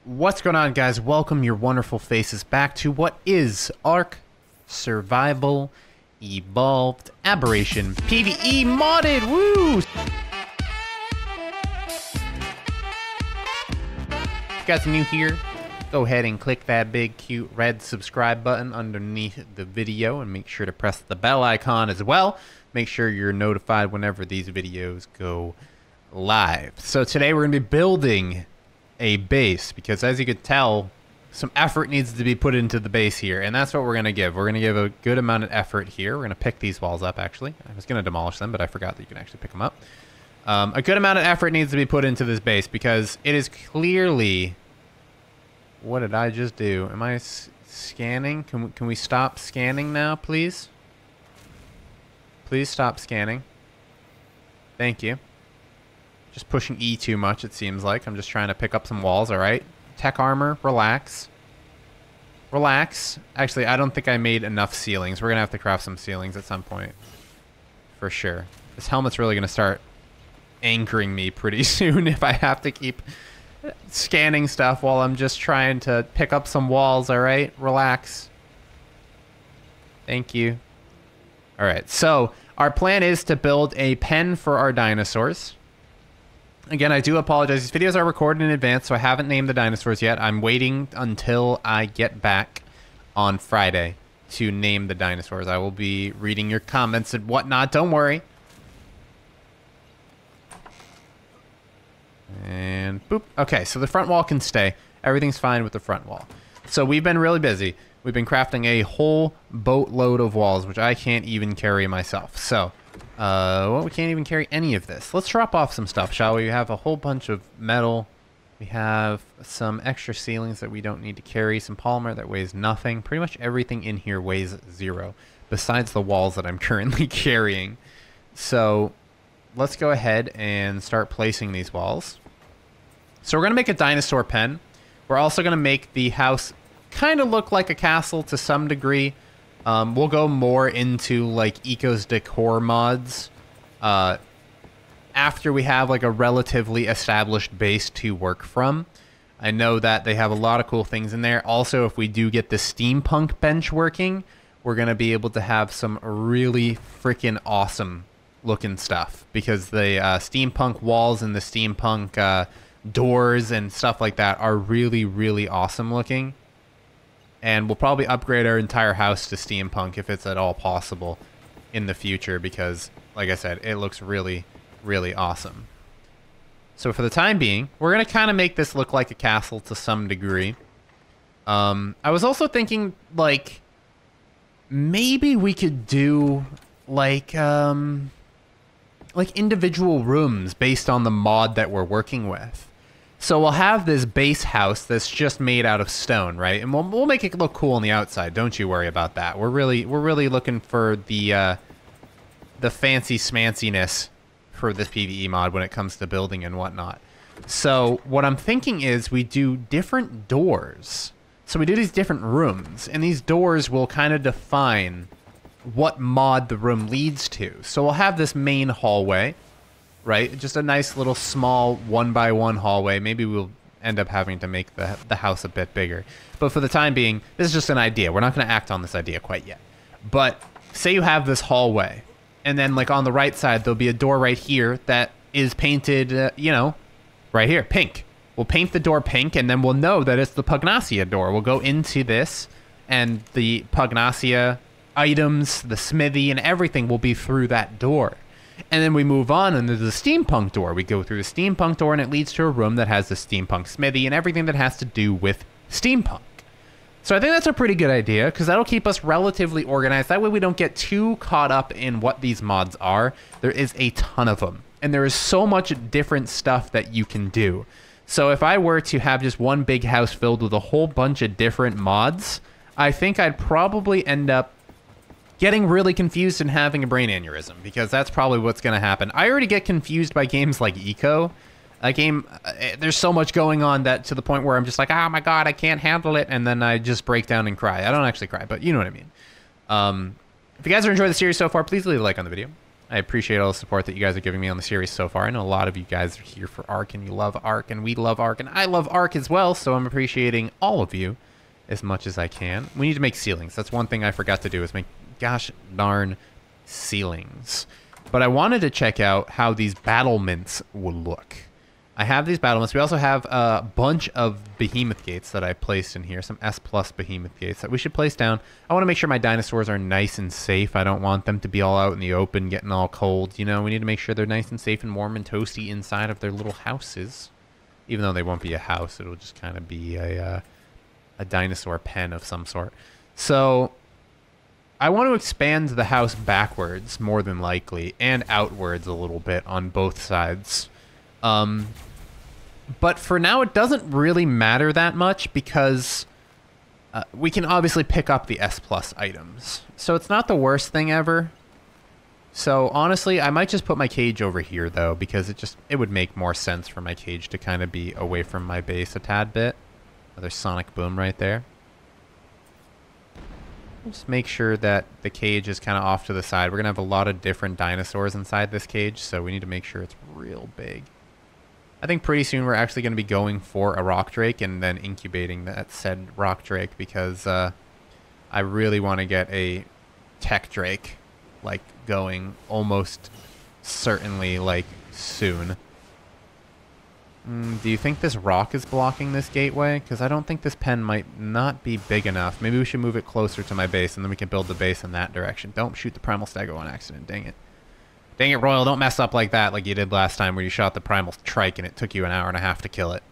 What's going on, guys? Welcome your wonderful faces back to what is Ark Survival Evolved Aberration PvE modded. Woo! If you guys are new here, go ahead and click that big cute red subscribe button underneath the video and make sure to press the bell icon as well. Make sure you're notified whenever these videos go live. So today we're going to be building a base because, as you could tell, some effort needs to be put into the base here, and that's what we're going to give. We're going to give a good amount of effort here. We're going to pick these walls up, actually. I was going to demolish them, but I forgot that you can actually pick them up. A good amount of effort needs to be put into this base because it is clearly... What did I just do? Am I scanning? Can we stop scanning now, please? Please stop scanning. Thank you. Just pushing E too much, it seems like. I'm just trying to pick up some walls, alright? Tech armor, relax. Relax. Actually, I don't think I made enough ceilings. We're going to have to craft some ceilings at some point. For sure. This helmet's really going to start anchoring me pretty soon if I have to keep scanning stuff while I'm just trying to pick up some walls, alright? Relax. Thank you. Alright, so our plan is to build a pen for our dinosaurs. Again, I do apologize. These videos are recorded in advance, so I haven't named the dinosaurs yet. I'm waiting until I get back on Friday to name the dinosaurs. I will be reading your comments and whatnot. Don't worry. And boop. Okay, so the front wall can stay. Everything's fine with the front wall. So we've been really busy. We've been crafting a whole boatload of walls, which I can't even carry myself. So... well, we can't even carry any of this. Let's drop off some stuff, shall we? We have a whole bunch of metal. We have some extra ceilings that we don't need to carry. Some polymer that weighs nothing. Pretty much everything in here weighs 0, besides the walls that I'm currently carrying. So let's go ahead and start placing these walls. So we're going to make a dinosaur pen. We're also going to make the house kind of look like a castle to some degree. We'll go more into like Eco's decor mods after we have like a relatively established base to work from. I know that they have a lot of cool things in there. Also, if we do get the steampunk bench working, we're going to be able to have some really freaking awesome looking stuff because the steampunk walls and the steampunk doors and stuff like that are really, really awesome looking. And we'll probably upgrade our entire house to steampunk if it's at all possible in the future because, like I said, it looks really, really awesome. So for the time being, we're going to kind of make this look like a castle to some degree. I was also thinking, like, maybe we could do, like individual rooms based on the mod that we're working with. So we'll have this base house that's just made out of stone, right? And we'll make it look cool on the outside. Don't you worry about that. We're really looking for the fancy smanciness for this PvE mod when it comes to building and whatnot. So what I'm thinking is we do different doors. So we do these different rooms, and these doors will kind of define what mod the room leads to. So we'll have this main hallway. Right, just a nice little small 1x1 hallway. Maybe we'll end up having to make the house a bit bigger. But for the time being, this is just an idea. We're not going to act on this idea quite yet. But say you have this hallway, and then like on the right side, there'll be a door right here that is painted, you know, right here, pink. We'll paint the door pink, and then we'll know that it's the Pugnacia door. We'll go into this, and the Pugnacia items, the smithy, and everything will be through that door. And then we move on, and there's a steampunk door. We go through the steampunk door, and it leads to a room that has the steampunk smithy and everything that has to do with steampunk. So I think that's a pretty good idea, because that'll keep us relatively organized. That way we don't get too caught up in what these mods are. There is a ton of them, and there is so much different stuff that you can do. So if I were to have just one big house filled with a whole bunch of different mods, I think I'd probably end up getting really confused and having a brain aneurysm, because that's probably what's going to happen. I already get confused by games like Eco. A game, there's so much going on that to the point where I'm just like, oh my god, I can't handle it, and then I just break down and cry. I don't actually cry, but you know what I mean. If you guys are enjoying the series so far, please leave a like on the video. I appreciate all the support that you guys are giving me on the series so far. I know a lot of you guys are here for Ark, and you love Ark, and we love Ark, and I love Ark as well, so I'm appreciating all of you as much as I can. We need to make ceilings. That's one thing I forgot to do, is make gosh darn ceilings. But I wanted to check out how these battlements will look. I have these battlements. We also have a bunch of behemoth gates that I placed in here, some S+ behemoth gates that we should place down. I want to make sure my dinosaurs are nice and safe. I don't want them to be all out in the open, getting all cold. You know, we need to make sure they're nice and safe and warm and toasty inside of their little houses. Even though they won't be a house, it'll just kind of be a dinosaur pen of some sort. So I want to expand the house backwards, more than likely, and outwards a little bit on both sides. But for now, it doesn't really matter that much because we can obviously pick up the S+ items. So it's not the worst thing ever. So honestly, I might just put my cage over here though, because it would make more sense for my cage to kind of be away from my base a tad bit. Another sonic boom right there. Just make sure that the cage is kind of off to the side. We're going to have a lot of different dinosaurs inside this cage, so we need to make sure it's real big. I think pretty soon we're actually going to be going for a rock drake and then incubating that said rock drake, because I really want to get a tech drake like going almost certainly like soon. Do you think this rock is blocking this gateway? Because I don't think this pen might not be big enough. Maybe we should move it closer to my base, and then we can build the base in that direction. Don't shoot the primal stego on accident. Dang it. Dang it, Royal. Don't mess up like that like you did last time where you shot the primal trike and it took you an hour and a half to kill it.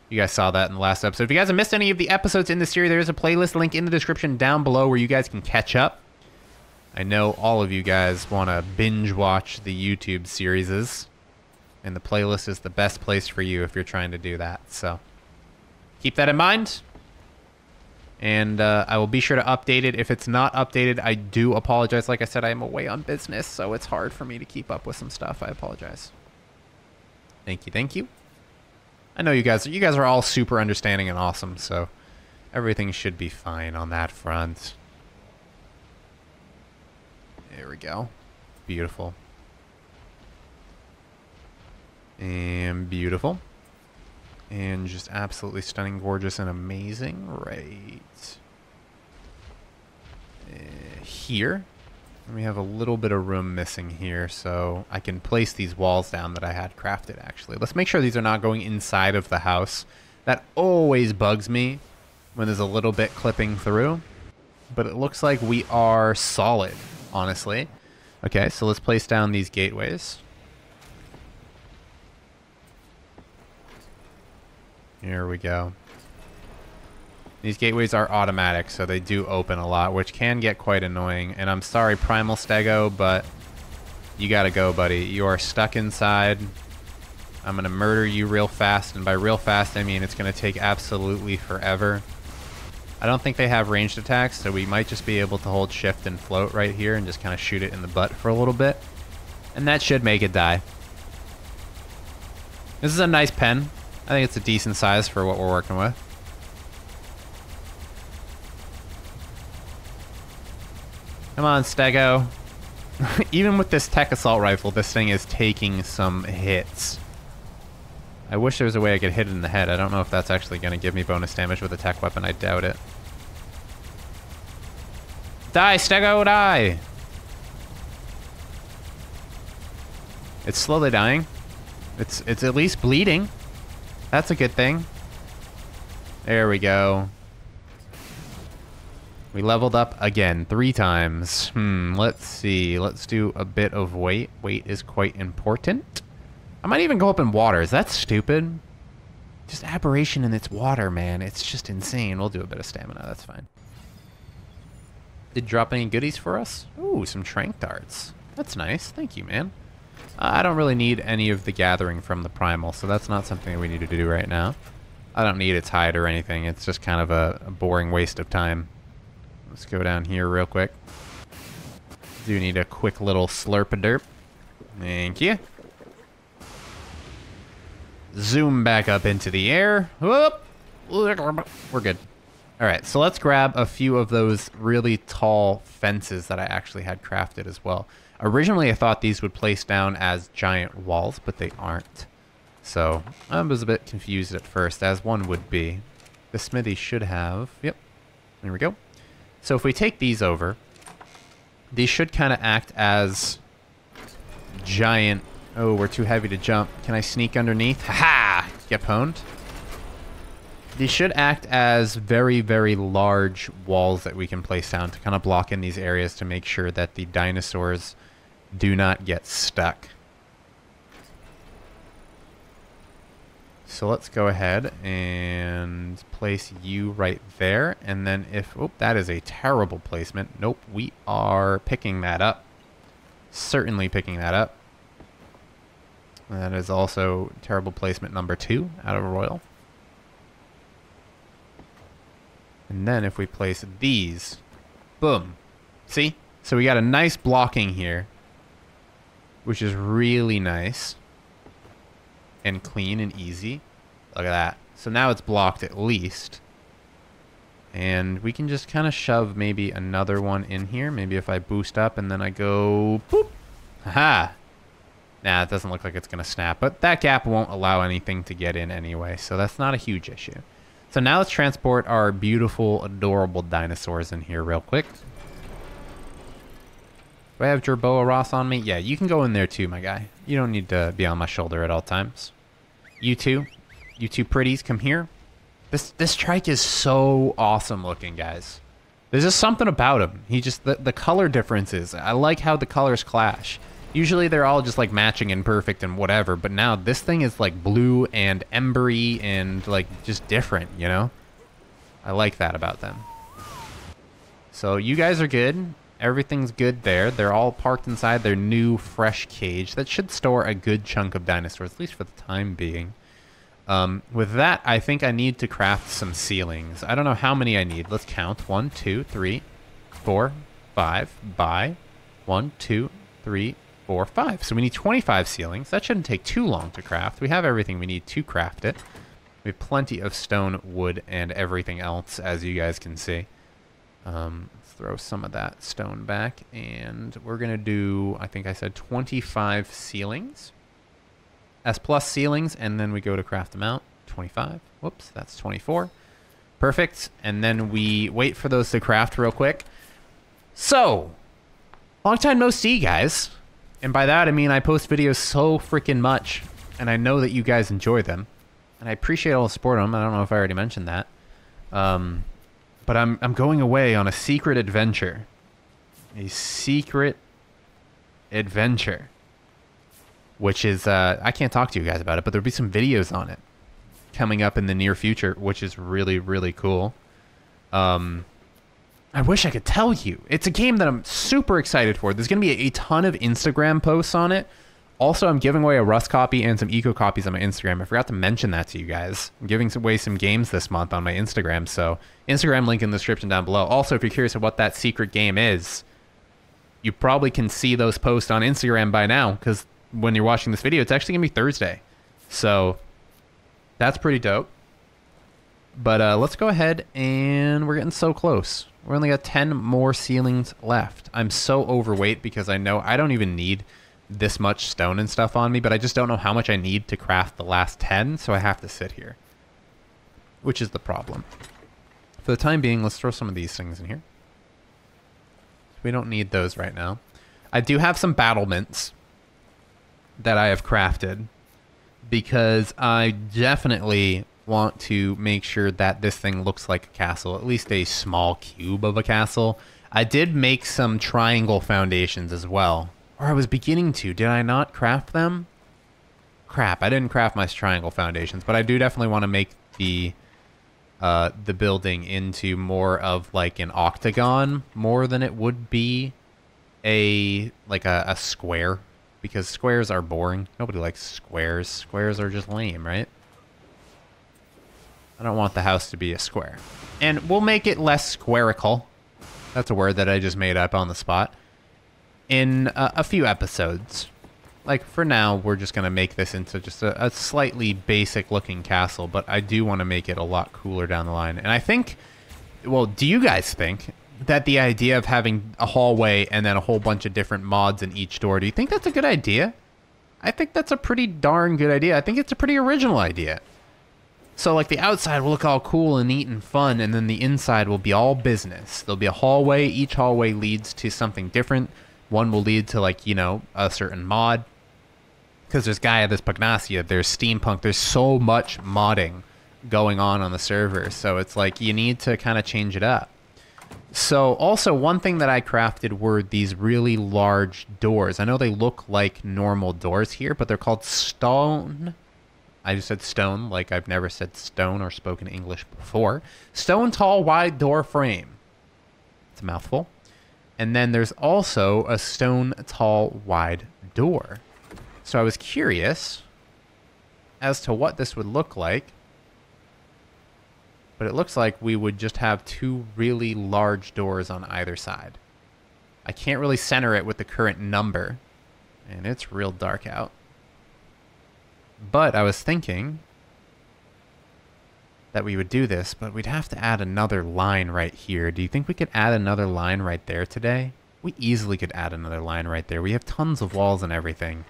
You guys saw that in the last episode. If you guys have missed any of the episodes in this series, there is a playlist link in the description down below where you guys can catch up. I know all of you guys want to binge watch the YouTube series, and the playlist is the best place for you if you're trying to do that. So keep that in mind. And I will be sure to update it. If it's not updated, I do apologize. Like I said, I am away on business, so it's hard for me to keep up with some stuff. I apologize. Thank you, thank you. I know you guys are all super understanding and awesome, so everything should be fine on that front. There we go. Beautiful. And beautiful. And just absolutely stunning, gorgeous, and amazing. Right here. And we have a little bit of room missing here, so I can place these walls down that I had crafted, actually. Let's make sure these are not going inside of the house. That always bugs me when there's a little bit clipping through. But it looks like we are solid, honestly. Okay, so let's place down these gateways. Here we go. These gateways are automatic, so they do open a lot, which can get quite annoying. And I'm sorry, Primal Stego, but you gotta go, buddy. You are stuck inside. I'm gonna murder you real fast, and by real fast, I mean it's gonna take absolutely forever. I don't think they have ranged attacks, so we might just be able to hold shift and float right here and just kind of shoot it in the butt for a little bit. And that should make it die. This is a nice pen. I think it's a decent size for what we're working with. Come on, Stego. Even with this tech assault rifle, this thing is taking some hits. I wish there was a way I could hit it in the head. I don't know if that's actually going to give me bonus damage with a tech weapon. I doubt it. Die, Stego, die! It's slowly dying. It's at least bleeding. That's a good thing. There we go. We leveled up again 3 times. Let's see. Let's do a bit of weight. Weight is quite important. I might even go up in water. Is that stupid? Just aberration in its water, man. It's just insane. We'll do a bit of stamina. That's fine. Did it drop any goodies for us? Ooh, some trank darts. That's nice. Thank you, man. I don't really need any of the gathering from the primal, so that's not something that we need to do right now. I don't need its hide or anything. It's just kind of a boring waste of time. Let's go down here real quick. Do need a quick little slurp-a-derp. Thank you. Zoom back up into the air. Whoop. We're good. All right, so let's grab a few of those really tall fences that I actually had crafted as well. Originally, I thought these would place down as giant walls, but they aren't. So I was a bit confused at first, as one would be. The smithy should have... Yep, there we go. So if we take these over, these should kind of act as giant... Oh, we're too heavy to jump. Can I sneak underneath? Ha-ha! Get pwned. These should act as very, very large walls that we can place down to kind of block in these areas to make sure that the dinosaurs do not get stuck. So let's go ahead and place you right there. And then if... Oh, that is a terrible placement. Nope, we are picking that up. Certainly picking that up. That is also terrible placement number 2 out of Royal. And then if we place these, boom. See? So we got a nice blocking here, which is really nice and clean and easy. Look at that. So now it's blocked at least. And we can just kind of shove maybe another one in here. Maybe if I boost up and then I go, boop. Haha. Nah, it doesn't look like it's going to snap. But that gap won't allow anything to get in anyway. So that's not a huge issue. So now let's transport our beautiful, adorable dinosaurs in here real quick. Do I have Jerboa Ross on me? Yeah, you can go in there too, my guy. You don't need to be on my shoulder at all times. You two pretties, come here. This trike is so awesome looking, guys. There's just something about him. He just, the color differences. I like how the colors clash. Usually they're all just like matching and perfect and whatever, but now this thing is like blue and embery and like just different, you know? I like that about them. So you guys are good. Everything's good there. They're all parked inside their new fresh cage. That should store a good chunk of dinosaurs, at least for the time being. With that, I think I need to craft some ceilings. I don't know how many I need. Let's count. 1, 2, 3, 4, 5. By 1, 2, 3, 4, 5. So we need 25 ceilings. That shouldn't take too long to craft. We have everything we need to craft it. We have plenty of stone, wood, and everything else, as you guys can see. Let's throw some of that stone back, and we're going to do, I think I said 25 ceilings. S+ ceilings, and then we go to craft them out. 25. Whoops, that's 24. Perfect. And then we wait for those to craft real quick. So, long time no see, guys. And by that, I mean I post videos so freaking much, and I know that you guys enjoy them. And I appreciate all the support on them. I don't know if I already mentioned that. But I'm going away on a secret adventure. A secret adventure. Which is, I can't talk to you guys about it, but there'll be some videos on it coming up in the near future, which is really, really cool. I wish I could tell you. It's a game that I'm super excited for. There's going to be a ton of Instagram posts on it. Also, I'm giving away a Rust copy and some Eco copies on my Instagram. I forgot to mention that to you guys. I'm giving away some games this month on my Instagram, so Instagram link in the description down below. Also, if you're curious of what that secret game is, you probably can see those posts on Instagram by now, because when you're watching this video, it's actually going to be Thursday. So that's pretty dope. But let's go ahead, and we're getting so close. We're only got 10 more ceilings left. I'm so overweight because I know I don't even need this much stone and stuff on me, but I just don't know how much I need to craft the last 10, so I have to sit here, which is the problem. For the time being, let's throw some of these things in here. We don't need those right now. I do have some battlements that I have crafted because I definitely want to make sure that this thing looks like a castle, at least a small cube of a castle. I did make some triangle foundations as well, or I was beginning to. Did I not craft them? Crap, I didn't craft my triangle foundations, but I do definitely want to make the building into more of like an octagon more than it would be a square, because squares are boring. Nobody likes squares. Squares are just lame, right? I don't want the house to be a square. And we'll make it less squarical. That's a word that I just made up on the spot. In a few episodes. Like, for now, we're just going to make this into just a slightly basic-looking castle, but I do want to make it a lot cooler down the line. And I think, well, do you guys think that the idea of having a hallway and then a whole bunch of different mods in each door, do you think that's a good idea? I think that's a pretty darn good idea. I think it's a pretty original idea. So like the outside will look all cool and neat and fun, and then the inside will be all business. There'll be a hallway. Each hallway leads to something different. One will lead to, like, you know, a certain mod. Because there's Gaia, there's Pugnacia, there's steampunk. There's so much modding going on the server. So it's like you need to kind of change it up. So also one thing that I crafted were these really large doors. I know they look like normal doors here, but they're called stone. I just said stone, like I've never said stone or spoken English before. Stone tall wide door frame. It's a mouthful. And then there's also a stone tall wide door. So I was curious as to what this would look like. But it looks like we would just have two really large doors on either side. I can't really center it with the current number. And it's real dark out. But I was thinking that we would do this, but we'd have to add another line right here. Do you think we could add another line right there today? We easily could add another line right there. We have tons of walls and everything.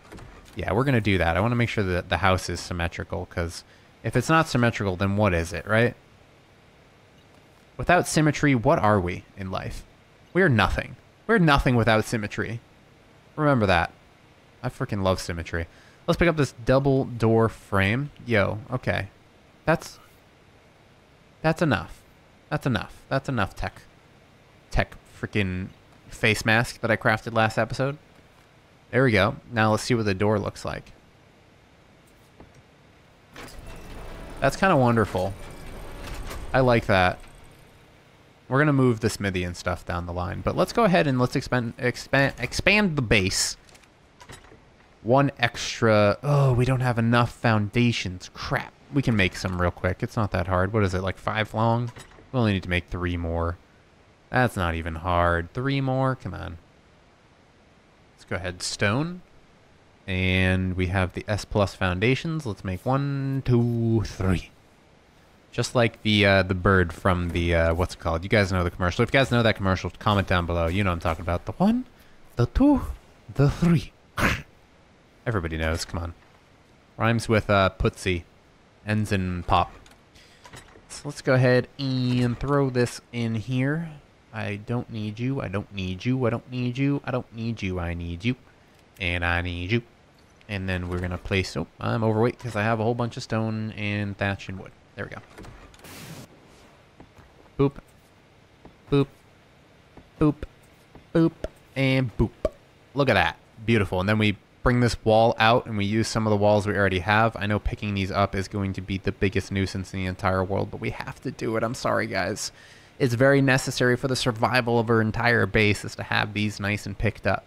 Yeah, we're going to do that. I want to make sure that the house is symmetrical, because if it's not symmetrical, then what is it, right? Without symmetry, what are we in life? We are nothing. We're nothing without symmetry. Remember that. I freaking love symmetry. Let's pick up this double door frame. Yo, okay. That's enough. That's enough. That's enough tech freaking face mask that I crafted last episode. There we go. Now let's see what the door looks like. That's kind of wonderful. I like that. We're going to move the smithy and stuff down the line, but let's go ahead and let's expand the base. One extra. Oh, we don't have enough foundations. Crap. We can make some real quick. It's not that hard. What is it, like 5 long? We only need to make 3 more. That's not even hard. 3 more? Come on. Let's go ahead. Stone. And we have the S+ foundations. Let's make 1, 2, 3. Just like the bird from the, what's it called? You guys know the commercial. If you guys know that commercial, comment down below. You know what I'm talking about. The 1, the 2, the 3. Everybody knows. Come on. Rhymes with putsy. Ends in pop. So let's go ahead and throw this in here. I don't need you. I don't need you. I don't need you. I don't need you. I need you. And I need you. And then we're going to place... Oh, I'm overweight because I have a whole bunch of stone and thatch and wood. There we go. Boop. Boop. Boop. Boop. And boop. Look at that. Beautiful. And then we bring this wall out and we use some of the walls we already have. I know picking these up is going to be the biggest nuisance in the entire world, but we have to do it. I'm sorry, guys. It's very necessary for the survival of our entire base is to have these nice and picked up.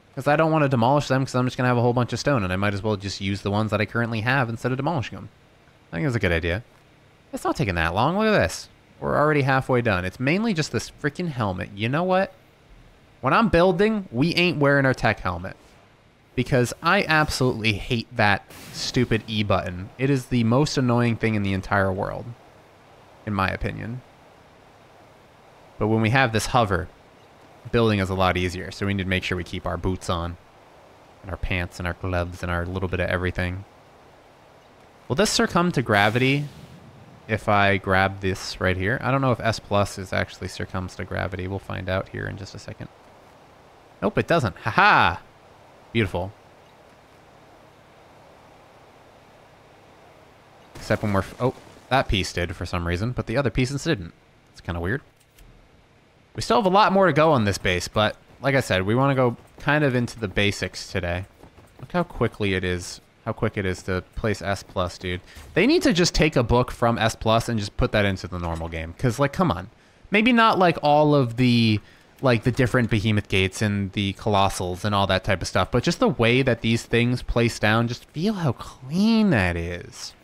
Because I don't want to demolish them because I'm just going to have a whole bunch of stone and I might as well just use the ones that I currently have instead of demolishing them. I think it's a good idea. It's not taking that long. Look at this. We're already halfway done. It's mainly just this freaking helmet. You know what? When I'm building, we ain't wearing our tech helmet. Because I absolutely hate that stupid E button. It is the most annoying thing in the entire world. In my opinion. But when we have this hover, building is a lot easier. So we need to make sure we keep our boots on. And our pants and our gloves and our little bit of everything. Will this succumb to gravity if I grab this right here? I don't know if S+ is actually succumbs to gravity. We'll find out here in just a second. Nope, it doesn't. Haha! Beautiful. Except when we're... Oh, that piece did for some reason, but the other pieces didn't. It's kind of weird. We still have a lot more to go on this base, but like I said, we want to go kind of into the basics today. Look how quickly it is. How quick it is to place S+, dude. They need to just take a book from S+ and just put that into the normal game. Because, like, come on. Maybe not, like, all of the... like the different behemoth gates and the colossals and all that type of stuff, but just the way that these things place down, just feel how clean that is.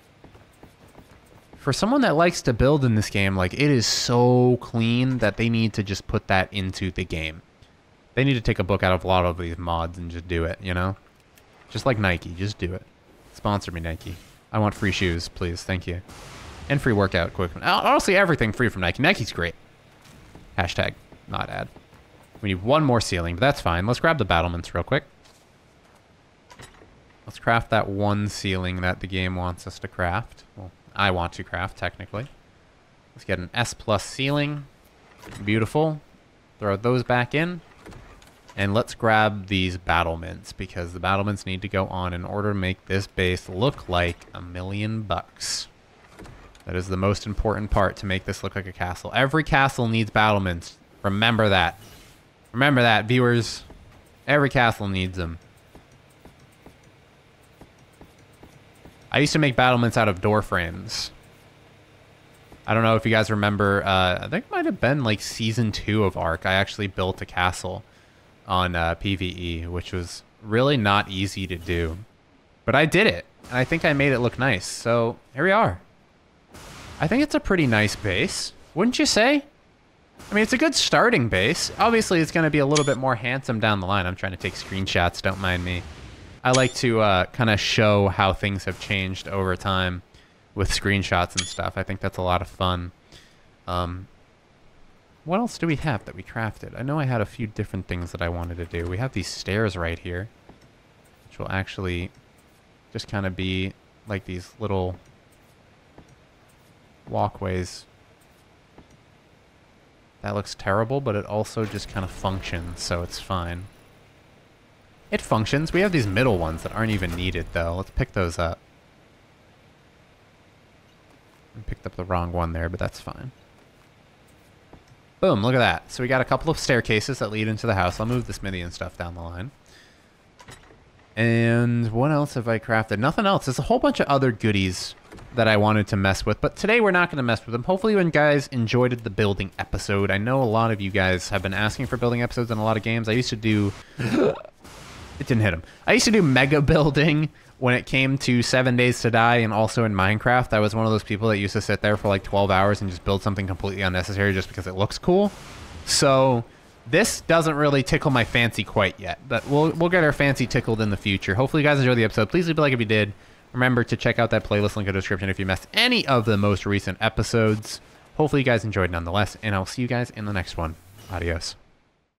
For someone that likes to build in this game, like, it is so clean that they need to just put that into the game. They need to take a book out of a lot of these mods and just do it, you know? Just like Nike, just do it. Sponsor me, Nike. I want free shoes, please, thank you. And free workout equipment. Honestly, everything free from Nike. Nike's great. Hashtag not add. We need one more ceiling, but that's fine. Let's grab the battlements real quick. Let's craft that one ceiling that the game wants us to craft. Well, I want to craft, technically. Let's get an S+ ceiling. Beautiful. Throw those back in. And let's grab these battlements, because the battlements need to go on in order to make this base look like $1,000,000. That is the most important part to make this look like a castle. Every castle needs battlements. Remember that. Remember that, viewers. Every castle needs them. I used to make battlements out of door frames. I don't know if you guys remember. I think it might have been like season 2 of Ark. I actually built a castle on PvE, which was really not easy to do. But I did it, and I think I made it look nice. So here we are. I think it's a pretty nice base, wouldn't you say? I mean, it's a good starting base. Obviously, it's going to be a little bit more handsome down the line. I'm trying to take screenshots, don't mind me. I like to kind of show how things have changed over time with screenshots and stuff. I think that's a lot of fun. What else do we have that we crafted? I know I had a few different things that I wanted to do. We have these stairs right here, which will actually just kind of be like these little walkways. That looks terrible, but it also just kind of functions, so it's fine. It functions. We have these middle ones that aren't even needed, though. Let's pick those up. I picked up the wrong one there, but that's fine. Boom, look at that. So we got a couple of staircases that lead into the house. I'll move the smithy and stuff down the line. And what else have I crafted? Nothing else. There's a whole bunch of other goodies that I wanted to mess with, but today we're not going to mess with them. Hopefully you guys enjoyed the building episode. I know a lot of you guys have been asking for building episodes in a lot of games. I used to do... It didn't hit him. I used to do mega building when it came to 7 Days to Die, and also in Minecraft. I was one of those people that used to sit there for like 12 hours and just build something completely unnecessary just because it looks cool. So this doesn't really tickle my fancy quite yet, but we'll get our fancy tickled in the future. Hopefully you guys enjoyed the episode. Please leave a like if you did. Remember to check out that playlist link in the description if you missed any of the most recent episodes. Hopefully you guys enjoyed nonetheless, and I'll see you guys in the next one. Adios.